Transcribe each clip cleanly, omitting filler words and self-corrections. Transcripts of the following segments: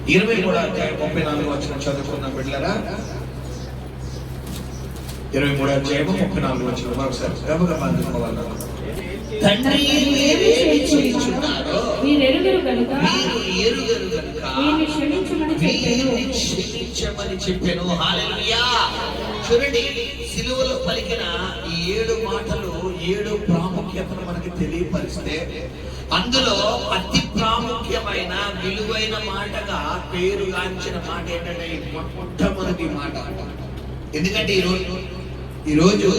23వ అధ్యాయం 34వ వచనం చదువుకున్న బిడ్డలారా, 23వ అధ్యాయం 34వ వచనం మరోసారి గబగబా అందుకోవాలి. తండ్రి మీరేమి చేయుచున్నారో మీరు ఎరుగరు గనుక వీరిని క్షమించమని చెప్పెను. హల్లెలూయా. చూడండి, సిలువలో పలికిన ఈ 7 మాటలు 7 ప్రాముఖ్యతను మనకి తెలియపరిస్తే, అందులో అతి ప్రాముఖ్యమైన విలువైన మాటగా పేరుగాంచిన మాట ఏంటంటే మొట్టమొదటి మాట. ఎందుకంటే ఈరోజు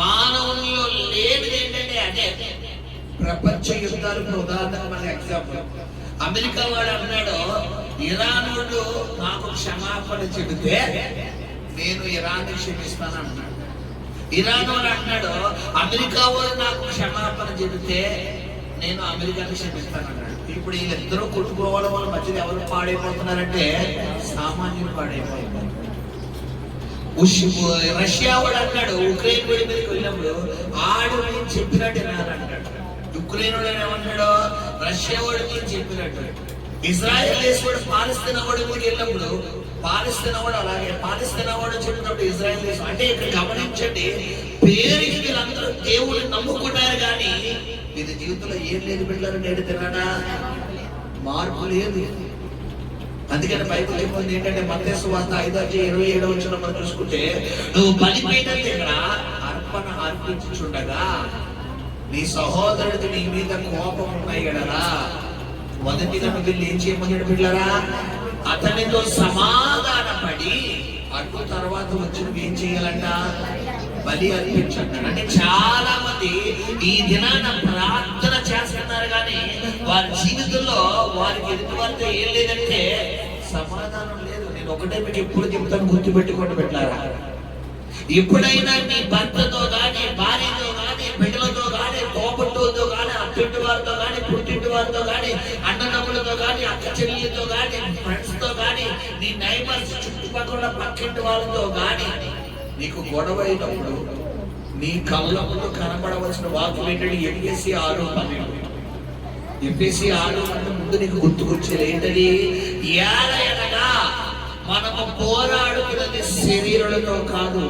మానవునిలో లేనిది ఏంటంటే అదే ప్రపంచ యుద్ధాలకు ఉదాహరణ. మన ఎగ్జాంపుల్, అమెరికా వాడు అన్నాడు, ఇరాన్ వాడు నాకు క్షమాపణ చెబితే నేను ఇరాన్ క్షమిస్తాను అన్నాడు. ఇరాన్ వాడు అంటున్నాడు, అమెరికా వాడు నాకు క్షమాపణ చెబితే నేను అమెరికాని క్షమిస్తాను అన్నాడు. ఇప్పుడు వీళ్ళిద్దరూ కొట్టుకోవడం వల్ల మధ్యలో ఎవరు పాడైపోతున్నారంటే సామాన్యులు పాడైపోతున్నారు. రష్యా వాడు అంటాడు, ఉక్రెయిన్ వాడి మీదకి వెళ్ళినప్పుడు ఆడు నేను చెప్పినట్టు వినాలంటాడు. ఉక్రెయిన్ వాడు ఏమంటాడు, రష్యా వాడు నేను చెప్పినట్టు. ఇజ్రాయెల్ దేశం వాడు పాలస్తీనా వాడి మీదకి వెళ్ళినప్పుడు పాలస్తీనా వాడు అలాగే, పాలస్తీనా వాడు చెప్పినప్పుడు ఇజ్రాయెల్ దేశం. అంటే ఇక్కడ గమనించండి, పేరుకి వీళ్ళందరూ దేవుడు నమ్ముకున్నారు కానీ వీరి జీవితంలో ఏం లేదు. బిడ్డలు నేడు తిన్నాడా, మార్పు లేదు. అందుకని బైబిల్ ఏముంది ఏంటంటే, మత్తయి సువార్త 5:27 వచనం మనం చూసుకుంటే, నువ్వు బలిపీఠం దగ్గర అర్పణ అర్పించుచుండగా నీ సహోదరుడికి నీ మీద కోపం ఉన్నాయి కదా, మొదటిగా నువ్వు ఏం చేయమన్నాడు బిడ్డలారా, అతనితో సమాధానపడి అటు తర్వాత వచ్చి నువ్వు ఏం చేయాలంట, బలి అర్పించండి. అంటే చాలా మంది ఈ దినాన ప్రార్థన చేస్తున్నారు కానీ వారి జీవితంలో వారికి ఎదుటి వారితో ఏం లేదంటే సమాధానం లేదు. నేను ఒకటే మీకు ఎప్పుడు చెప్తాను, గుర్తుపెట్టుకోండి పెట్టారా, ఎప్పుడైనా మీ భర్తతో కానీ భార్యతో కానీ బిడ్డలతో కానీ తోబుట్టుతో కానీ అత్తింటి వారితో కానీ పుట్టింటి వారితో కానీ అన్నదమ్ములతో కానీ అక్క చెల్లెలతో కానీ ఫ్రెండ్స్ తో కానీ నీ నైబర్స్ చుట్టుపక్కల పక్కింటి వాళ్ళతో కానీ నీకు గొడవ అయినప్పుడు నీ కళ్ళ ముందు కనబడవలసిన వాక్యం ఏంటంటే ఎఫెసీ 6:12. ఎఫెసీ 6:12 ముందు నీకు గుర్తుకొచ్చేది ఏంటది, ఏలయనగా మనము పోరాడుతున్నది శరీరులతో కాదు,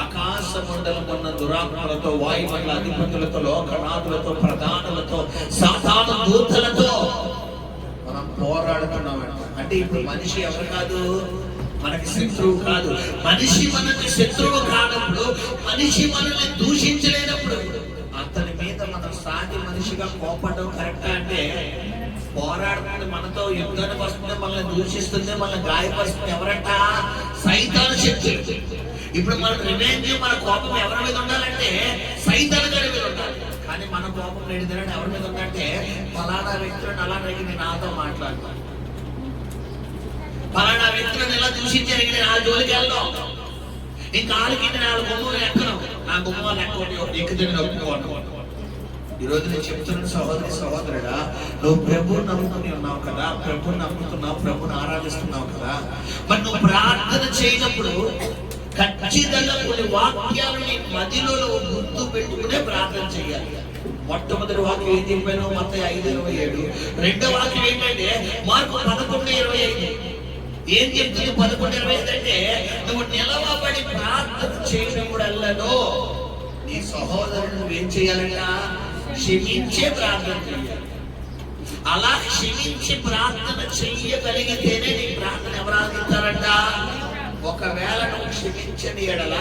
ఆకాశ మండలమున్న దురాత్మలతో, వాయుమండల అధిపతులతో, లోకనాథులతో, ప్రధానులతో, సాతాను దూతలతో మనం పోరాడుతున్నామంట. అంటే ఇప్పుడు మనిషి ఎవరు కాదు, మనకి శత్రువు కాదు. మనిషి మనకి శత్రువు కానప్పుడు, మనిషి మనల్ని దూషించలేనప్పుడు అతని మీద మనం సాటి మనిషిగా కోపడడం కరెక్టా అంటే, పోరాడుతుంది మనతో యుద్ధానికి వస్తుంది, మనల్ని దూషిస్తుంది, మనల్ని గాయపరుస్తుంది ఎవరంట, సైతాను శక్తి. ఇప్పుడు మన రివెంజ్, మన కోపం ఎవరి మీద ఉండాలంటే సైతాను గారి మీద ఉండాలి. కానీ మన కోపం లేదంటే ఎవరి మీద ఉందంటే, ఫలానా వ్యక్తులను అలా నేను నాతో మాట్లాడతాను, ఫలానా వ్యక్తులను ఎలా దూషించారు నా జోలికి వెళ్దాం, ఇంకా వాళ్ళకి 4 గుమ్మలు ఎక్కడం, నా గుమ్మాలు ఎక్కడి ఎక్కుదని ఒప్పుకోవడం. ఈరోజు నేను చెప్తున్న సహోదరుడా, నువ్వు ప్రభువుని నమ్ముకుని ఉన్నావు కదా, ప్రభువుని నమ్ముతున్నావు, ప్రభువుని ఆరాధిస్తున్నావు కదా, మరి నువ్వు ప్రార్థన చేయనప్పుడు ఖచ్చితంగా కొన్ని వాక్యాలని మదిలో గుర్తు పెట్టుకునే ప్రార్థన చేయాలి. మొట్టమొదటి వాక్యం ఏం చెప్పాను, మత్తయి 5:27. రెండో వాక్యం ఏంటంటే మార్కు 11:25. ఏం చెప్తుంది 11:25 అంటే, నువ్వు నిలవబడి ప్రార్థన చేయనప్పుడల్లానో నీ సహోదరుడు నువ్వేం చేయాలంట, క్షమించే ప్రార్థన చేయాలి. అలా క్షమించి ప్రార్థన చెయ్యగలిగితేనే నీ ప్రార్థన ఎవరు ఆలకిస్తారంట. ఒకవేళ నువ్వు క్షమించని ఎడల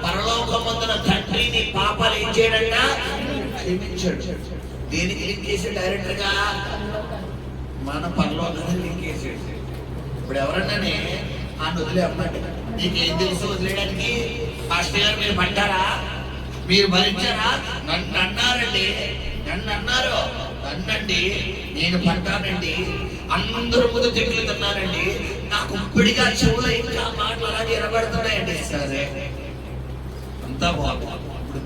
పరలోకమందున తండ్రి నీ పాపాలు ఏం చేయడంట, క్షమించడు. దేనికి లింక్ చేసాడు డైరెక్ట్ గా, మన పరలోకాన్ని లింక్ చేసాడు. ఇప్పుడు ఎవరన్నానే ఆ వదిలే అమ్మంటే నీకేం తెలుసు వదిలేయడానికి, పాస్టర్ గారు మీరు పడ్డారా, మీరు భరించారా, నన్ను అన్నారండి, నన్ను అన్నారు, నన్నండి నేను పడ్డానండి, అందరూ ముందు తిరుగుతున్నారండి, నాకు ఇప్పటిగా చెవులో ఇంకా మాటలు అలాగే ఎరబడుతున్నాయండి. సరే అంతా బాగుంది. ఇప్పుడు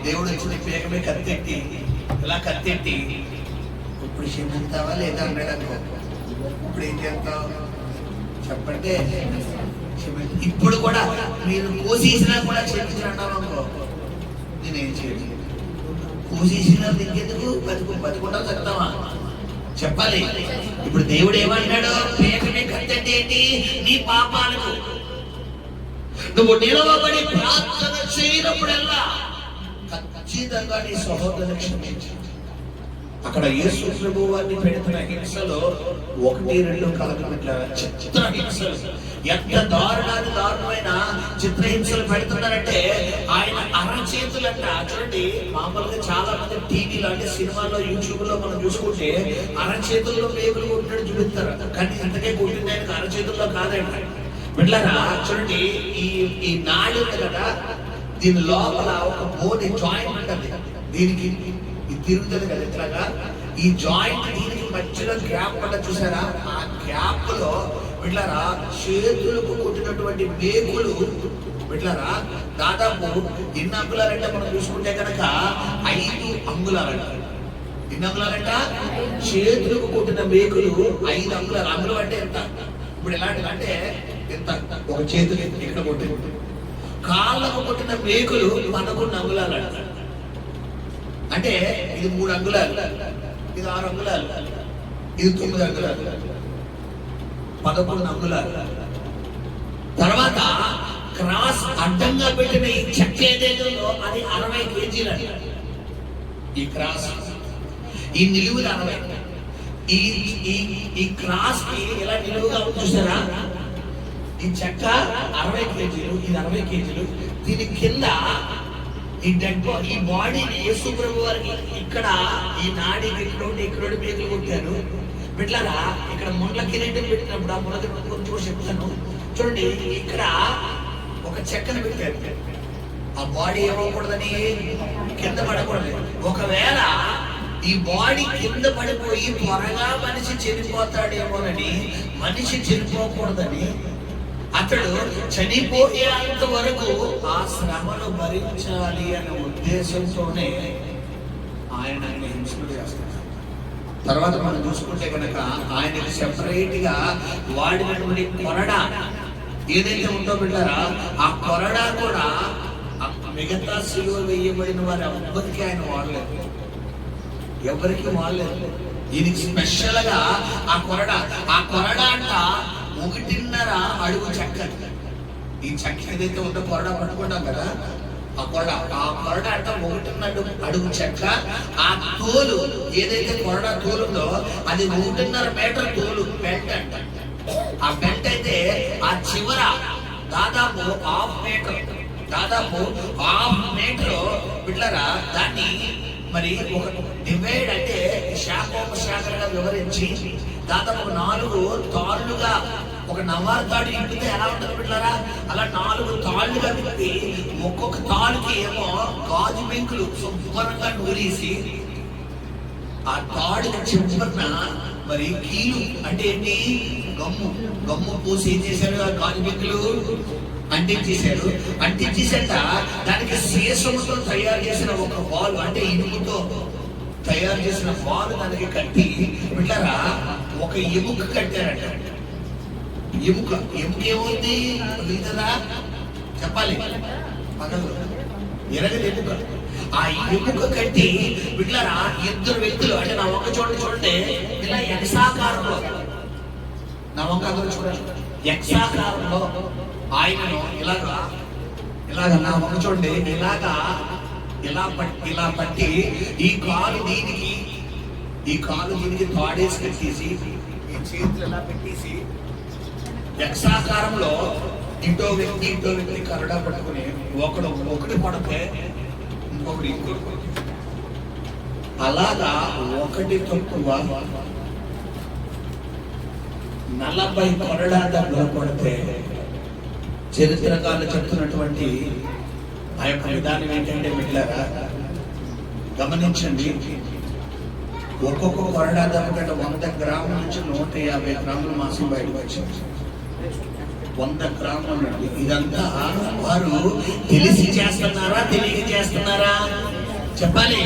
దేవుడు వచ్చిన పేగమే కత్తెట్టి ఇలా కత్తెట్టి ఇప్పుడు క్షమిస్తావా లేదా అన్నాడు అనుకో, ఇప్పుడు ఏం చేస్తావు చెప్పండి. ఇప్పుడు కూడా మీరు కోసేసినా కూడా క్షమించినన్నావు అనుకో, నేనేం చేయలేదు. కోసేసినా ఇంకెందుకు బతుకుంటా చెప్తావా, చెప్పాలి. ఇప్పుడు దేవుడు ఏమంటాడు? పేకనే కత్తంటే ఏంటి? నీ పాపాలకు నువ్వు నిలవబడి ప్రార్థన చేయనప్పుడల్లా ఖచ్చితంగా నీ సహోదరుని క్షమించు. అక్కడ యేసు ప్రభు వారిని పెడుతున్న హింసలో 1-2 కలగమిట్ల చిత్ర హింసలు, ఎంత దారుణమైన చిత్రహింసలు పెడుతున్నారంటే ఆయన అరచేతులంట. చూడండి, మామూలుగా చాలా మంది టీవీలో అంటే సినిమాలో యూట్యూబ్ లో మనం చూసుకుంటే అరచేతుల్లో పేగులు కొట్టినట్టు చూపిస్తారు, కానీ ఇంతకే కొట్టింది ఆయనకు అరచేతుల్లో కాదంట. బిడ్డలారా చూడండి, ఈ నాడు ఉంది కదా, దీని లోపల ఒక బోన్ జాయింట్ ఉంటుంది, దీనికి ఇది తిరుగుతుంది కదా ఇట్లాగా. ఈ జాయింట్ దీనికి మధ్యలో గ్యాప్ కూడా చూసారా? ఆ గ్యాప్ లో బిడ్డలారా చేతులకు కొట్టినటువంటి మేకులు బిడ్డలారా దాదాపు ఎన్ని అంగుళాలంటే మనం చూసుకుంటే కనుక 5 అంగుళాలంట. ఎన్ని అంగుళాలంట? చేతులకు కొట్టిన మేకులు 5 అంగుళాలు. అంగుళం అంటే ఎంత? ఇప్పుడు ఎలాంటిది అంటే ఎంత? ఒక చేతులు ఇక్కడ కొట్టింది. కాళ్ళకు కొట్టిన మేకులు 11 అంగుళాలంట. అంటే ఇది 3 అంగుళాలు, ఇది 6 అంగుళాలు, ఇది 9 అంగుళాలు, 11 అంగుళాలు. తర్వాత క్రాస్ అడ్డంగా పెట్టిన ఈ చెక్క ఏదైతే అది 60 కేజీలు. ఈ క్రాస్, ఈ నిలువులు 60. ఈ క్రాస్ కి ఇలా నిలువుగా చూసారా? ఈ చెక్క 60 కేజీలు, ఇది 60 కేజీలు. దీని కింద ఈ బాడీని యేసు ప్రభు వారికి ఇక్కడ ఈ నాడికి ఇక్కడ మేకులు కొట్టారు. బిడ్డలారా ఇక్కడ ముండ్ల కిరీటం పెట్టినప్పుడు ఆ మొదటి కొంచెం చెప్తాను చూడండి. ఇక్కడ ఒక చెక్కను పెట్టారు. ఆ బాడీ ఏమవకూడదని, కింద పడకూడదు. ఒకవేళ ఈ బాడీ కింద పడిపోయి త్వరగా మనిషి చనిపోతాడేమోనని, మనిషి చనిపోకూడదని అతడు చనిపోయేంత వరకు ఆ శ్రమను భరించాలి అనే ఉద్దేశంతోనే ఆయన హింసలు చేస్తారు. తర్వాత మనం చూసుకుంటే కనుక ఆయనకి సెపరేట్ గా వాడినటువంటి కొరడా ఏదైతే ఉందో బిడ్డారా, ఆ కొరడా కూడా మిగతా సిలువ వేయబడిన వారు ఎవ్వరికి ఆయన వాడలేదు, ఎవరికి వాడలేదు. ఈయనకి స్పెషల్ గా ఆ కొరడా అంట 1.5 అడుగు చెక్క. ఈ చెక్క ఏదైతే ఉందో కొరడా పట్టుకుంటాం కదా, ఆ కొరడా అంట 1.5 అడుగు చెక్క. ఆ తోలు ఏదైతే కొరడా తోలు ఉందో అది 1.5 మీటర్ తోలు బెల్ట్ అంట. ఆ బెల్ట్ అయితే ఆ చివర దాదాపు హాఫ్ మీటర్ బిడ్డలారా దాన్ని మరి ఒక డివైడ్ అంటే శాఖగా వివరించి దాదాపు 4 తాళ్ళుగా ఒక నవారు తాడు ఇంటితే ఎలా ఉంటుంది బిడ్డలారా, అలా 4 తాళ్ళుగా విప్పి ఒక్కొక్క తాళ్ళుకి ఏమో గాజు బెంకులు శుభ్రంగా నూరేసి ఆ తాడుకి చివరన మరి కీలు అంటే ఏంటి గమ్ము పూసి ఏం చేశారు? ఆ గాజు బెంకులు అంటించేసాక దానికి శేషముతో తయారు చేసిన ఒక బాల్ అంటే ఇనుముతో తయారు చేసిన బాల్ దానికి కట్టి బిడ్డలారా ఒక ఎముక కట్టారట. ఎముక ఏముంది కదా చెప్పాలి, ఎరగదు ఎముక. ఆ ఎముక కట్టి బిడ్డలారా 2 వ్యక్తులు అంటే నా వంక చూడండి ఇలా ఎక్సాకారంలో, నా వంక అందరూ చూడండి, ఎక్సాకారంలో ఆయనను ఇలాగా నా వంక చూడండి ఇలా పట్టి ఈ కాలు దీనికి తాడేసి కట్టేసి ఈ చేతులు ఇలా పెట్టేసి ఎక్సాకారంలో ఇంటో వ్యక్తి కరడా పట్టుకుని ఒకటి పడితే ఇంకొకటి అలాగా ఒకటి తక్కువ 40 కొరడా దెబ్బలు పడితే చరిత్రకారులు చెప్తున్నటువంటి ఆ యొక్క విధానం ఏంటంటే బిడ్డలారా గమనించండి, ఒక్కొక్క కొరడా దెబ్బ కంటే 100 గ్రాముల నుంచి 150 గ్రాముల మాంసం బయటకు వచ్చింది. 100 గ్రాములు అండి. ఇదంతా వారు తెలిసి చేస్తున్నారా తెలియక చేస్తున్నారా చెప్పాలి.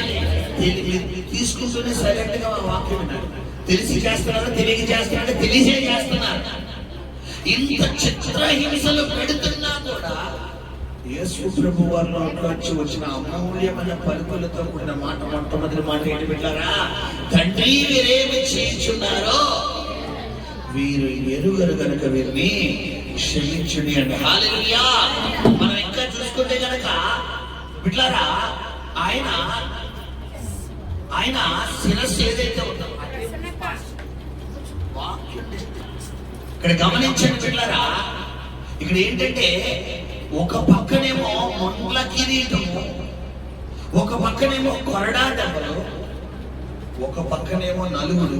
తీసుకుంటూనే సైలెంట్ గా వాక్యం విన్నారు. తెలిసి చేస్తున్నారా తెలియక చేస్తున్నారా? తెలిసే చేస్తున్నారు. ఇంత చిత్రహింసలు పెడుతున్నా కూడా యేసు ప్రభు వారిలో వచ్చి వచ్చిన అమూల్యమైన పలుకులతో కూడిన మాట, మొట్టమొదటి మాట ఏంటి బిడ్డలారా? తండ్రి మీరేమి చేయొచ్చు వీరు ఎరుగరు కనుక వీరిని క్షమించుడి అండి. హల్లెలూయా. మనం ఇంకా చూసుకుంటే కనుక బిడ్డలారా, ఆయన శిరస్సు ఏదైతే ఉందో ఇక్కడ గమనించండి బిడ్డలారా. ఇక్కడ ఏంటంటే ఒక పక్కనేమో మొండ్ల కిరీటము, ఒక పక్కనేమో కొరడా దెబ్బలు, ఒక పక్కనేమో నలుగురు.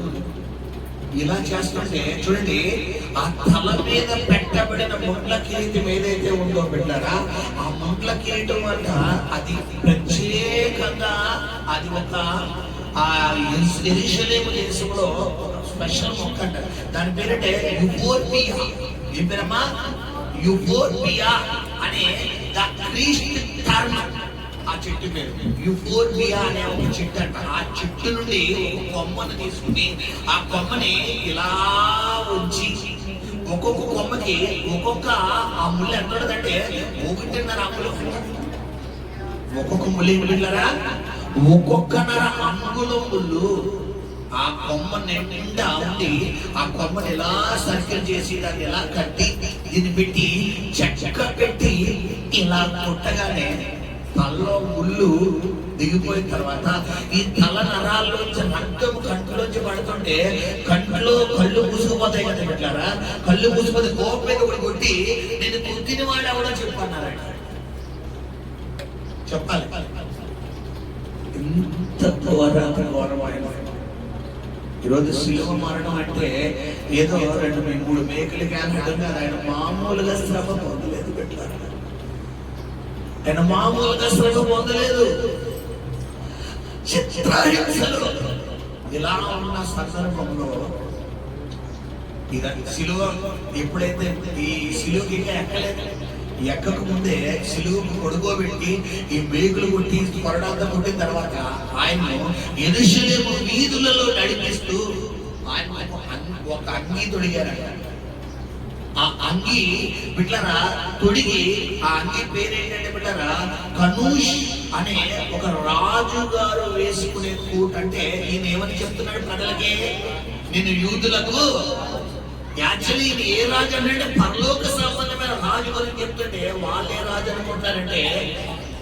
ఇలా చేస్తుంటే చూడండి, ఆ తల మీద పెట్టబడిన ముండ్ల కిరీటం ఏదైతే ఉందో బిడ్డారా, ఆ ముండ్ల కిరీటం అంట అది ప్రత్యేకంగా అది ఒక యెరూషలేము దేశంలో స్పెషల్ మొక్క అంట. దాని పేరంటే యుఫోర్బియా. ఏం పేరమ్మా? యుఫోర్బియా అనే ద క్రీస్ట్ టర్మ్. ఆ చెట్టు పేరు యుఫోర్బియా అనే ఒక చెట్టు అంట. ఆ చెట్టు నుండి ఒక కొమ్మను తీసుకుని ఆ కొమ్మని ఇలా ఉంచి ఒక్కొక్క కొమ్మకి ఒక్కొక్క ఆ ముళ్ళు ఎంత ఉంటుందంటే 1.5 అంగుళం. ఒక్కొక్క ముళ్ళు ముళ్ళరా, ఒక్కొక్కన్నర అంగుళం ముళ్ళు ఆ కొమ్మ నిండా ఉండి ఆ కొమ్మని ఎలా సర్కిల్ చేసి దాన్ని ఎలా కట్టి దీన్ని పెట్టి చెక్క పెట్టి ఇలా కొట్టగానే తలలో ముళ్ళు దిగిపోయిన తర్వాత ఈ తల నరాల్లోంచి రక్తం కంటిలోంచి పడుతుంటే కంట్లో కళ్ళు మూసుకుపోతాయి కదా పెట్టారా. కళ్ళు మూసుకుపోతే కోపం మీద ఒకటి కొట్టి నేను కుట్టిన వాడు ఎవడో చెప్పన్నారంట. చెప్పాలి ఎంత ఘోరమైన. ఈరోజు శిలువ మరణం అంటే ఏదో 2-3 మేకలు కానడం కాదు. ఆయన మామూలుగా శ్రమ పొందలేదు పెట్టారు. ఆయన మామూలుగా శ్రమ పొందలేదు. చిత్రహింసలు ఇలా ఉన్న సందర్భంలో శిలువ ఎప్పుడైతే ఈ శిలువకి ఎక్కలేదు, ఎక్కక ముందే శిలువకు కొడుకోబెట్టి ఈ మేకులు కొట్టి కొరడాంతా కొట్టిన తర్వాత ఆయన్ను యెరూషలేము వీధులలో నడిపిస్తూ ఆయన ఒక అంగీ తొడిగారట. ఆ అంగీ బిడ్డలారా తొడిగి, ఆ అంగీ పేరేంటంటే బిడ్డలారా కనూష్ అనే ఒక రాజుగారు వేసుకునే కోట్. అంటే ఈయన ఏమని చెప్తున్నాడు ప్రజలకి? నేను యూదులకు యాక్చువల్లీ ఇది ఏ రాజు అంటే పరలోక సంబంధమైన రాజు అని చెప్తుంటే వాళ్ళే రాజు అనుకుంటారంటే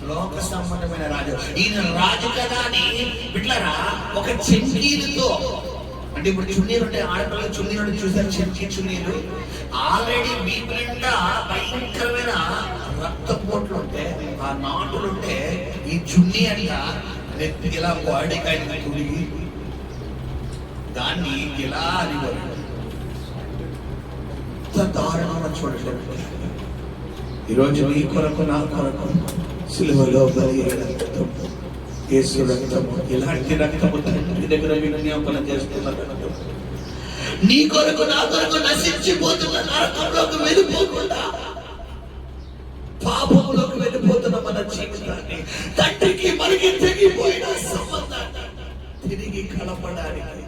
లోక సంబంధమైన రాజు. ఈయన రాజు కదా అని బిడ్డలారా ఒక చెంకీలతో, అంటే ఇప్పుడు చున్నీలు ఉంటే ఆడపిల్లలు చున్నీలు చూసారు, చెంకీ చున్నీలు. ఆల్రెడీ వీపు నిండా భయంకరమైన రక్తపోట్లు ఉంటే, ఆ నాటులు ఉంటే ఈ చున్నీ అంట ఇలా బాడీకాయ తుడిగి దాన్ని ఇలా అని దారుణంగా చూడలేదు. ఈరోజు నీ కొరకు నా కొరకు సిలువలో బలి రక్తం, యేసు రక్తము, ఇలాంటి రక్తము తండ్రి దగ్గర విజ్ఞాపన చేస్తున్న రక్తం నీ కొరకు నా కొరకు నశించిపోతున్న నరకంలోకి వెళ్ళిపోకుండా, పాపంలోకి వెళ్ళిపోతున్న మన జీవితాన్ని తండ్రికి మనకి తెగిపోయిన సంబంధాన్ని తిరిగి కలపడానికి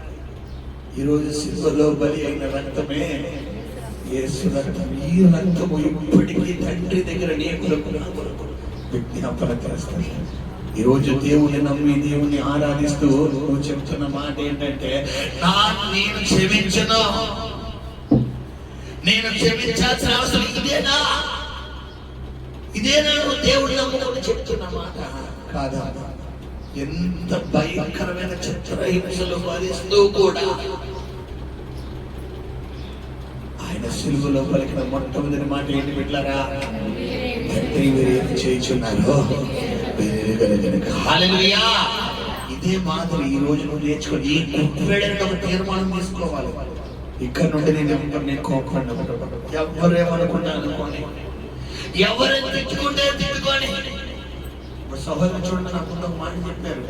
ఈరోజు సిలువలో బలి అయిన రక్తమే యేసు రక్తం. ఈ రక్తము ఇప్పటికీ తండ్రి దగ్గర నీ కొరకు నా కొరకు విజ్ఞాపన చేస్తాను. ఈరోజు దేవుని నమ్మి దేవుని ఆరాధిస్తూ నువ్వు చెప్తున్న మాట ఏంటంటే, నేను క్షమించను, నేను క్షమించాల్సిన అవసరం ఇదేనా? ఇదేనా నువ్వు దేవుడి నమ్ముకుని చెప్తున్న మాట కాదా? ఎంత భయంకరమైన చిత్రహింసలు భరిస్తూ కూడా ఆయన సిలువలో పలికిన మొట్టమొదటి మాట ఏంటి బిడ్డలారా? తండ్రి మీరు ఏం చేయుచున్నారో హల్లెలూయా. ఇదే మాదిరి ఈ రోజు నువ్వు నేర్చుకోవాలి. ఈ గుర్తుపెట్టడానికి ఒక తీర్మానం తీసుకోవాలి. ఇక్కడ నుండి నేను ఎవరిని కోపండి, ఎవరేమనుకున్నా అనుకోని, ఎవరైనా తిట్టుకుంటే తిట్టుకోని. ఇప్పుడు సహోదరు చూడండి, నాకు ఒక మాట చెప్పారు,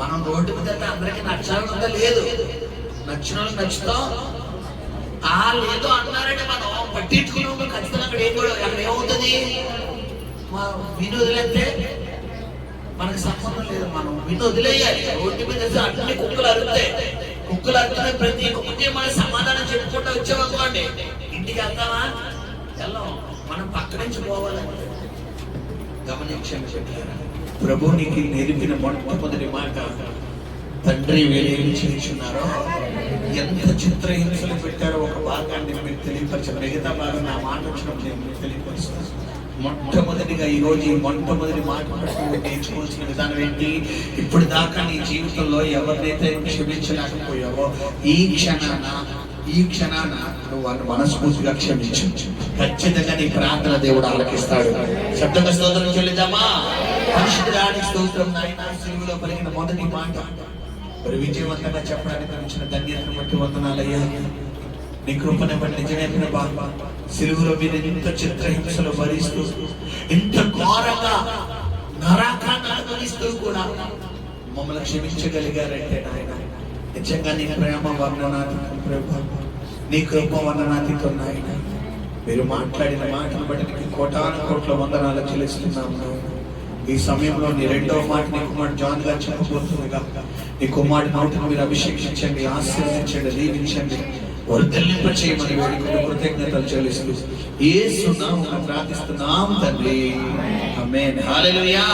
మనం రోడ్డు మీద అందరికీ నచ్చాలంతా లేదు, నచ్చిన వాళ్ళకి నచ్చుతాం. లేదో అన్నారంటే మనం పట్టించుకున్నాము ఖచ్చితంగా అక్కడ అక్కడ ఏమవుతుంది? విని వదిలేస్తే మనకు సంబంధం లేదు, మనం విని వదిలేయాలి. రోడ్డు మీద అన్ని కుక్కలు అరుగుతాయి, కుక్కలు అరుగుతాయి. ప్రతి కుక్కకి మనం సమాధానం చెప్పుకుంటూ వచ్చామనుకోండి, ఇంటికి వెళ్తామా? వెళ్ళాం, మనం పక్క నుంచి పోవాలంటే. గమనించండి, ప్రభు నీకు నేర్పిన మొట్టమొదటి మాట, తండ్రి వీరేమి చేస్తున్నారో ఎంత చిత్రహింసలు పెట్టారో ఒక భాగాన్ని మీరు తెలియపరచారు. మిగతా భాగం నా మాట వచ్చినప్పుడు నేను మీకు తెలియపరుస్తాను. మొట్టమొదటిగా ఈరోజు ఈ మొట్టమొదటి మాట నేర్చుకోవాల్సిన విధానం ఏంటి? ఇప్పుడు దాకా నీ జీవితంలో ఎవరినైతే క్షమించలేకపోయావో ఈ క్షణాన నువ్వు వాళ్ళని మనస్ఫూర్తిగా క్షమించు. ఖచ్చితంగా నీ ప్రార్థన దేవుడు ఆలకిస్తాడు. శబ్దంగా స్తోత్రం చెల్లిద్దామా? పరిశుద్ధుడానికి స్తోత్రం. నాయన సిలువలో పలికిన మొదటి మాట మరి విజయవంతంగా చెప్పడానికి వచ్చిన ధన్యతను బట్టి వందనాలయ్యా. నీ కృపను బట్టి నిజమైన బాబా సిలువలో మీద ఇంత చిత్రహింసలు భరిస్తూ ఇంత ఘోరంగా నరకాన్ని అనుభవిస్తూ కూడా మమ్మల్ని క్షమించగలిగారంటే నాయన నిజంగా నీ ప్రేమ వర్ణనాతీతం ప్రభు, నీ కృప వర్ణనాతీతం నాయన. మీరు మాట్లాడిన మాటను బట్టి నీకు కోటాను కోట్ల వందనాలు చెల్లిస్తున్నాము. ఈ సమయంలో నీ రెండవ మాట నీ కుమారుడు జాన్ గారు చెప్పబోతుండగా నీ కుమారుడు నోటిని మీరు అభిషేకించండి, ఆశీర్వదించండి, దీవించండి, వర్ధిల్లింప చేయమని వేడుకొని కృతజ్ఞతలు చెల్లిస్తూ యేసు నామమున ప్రార్థిస్తున్నాం తండ్రి. ఆమేన్. హల్లెలూయా.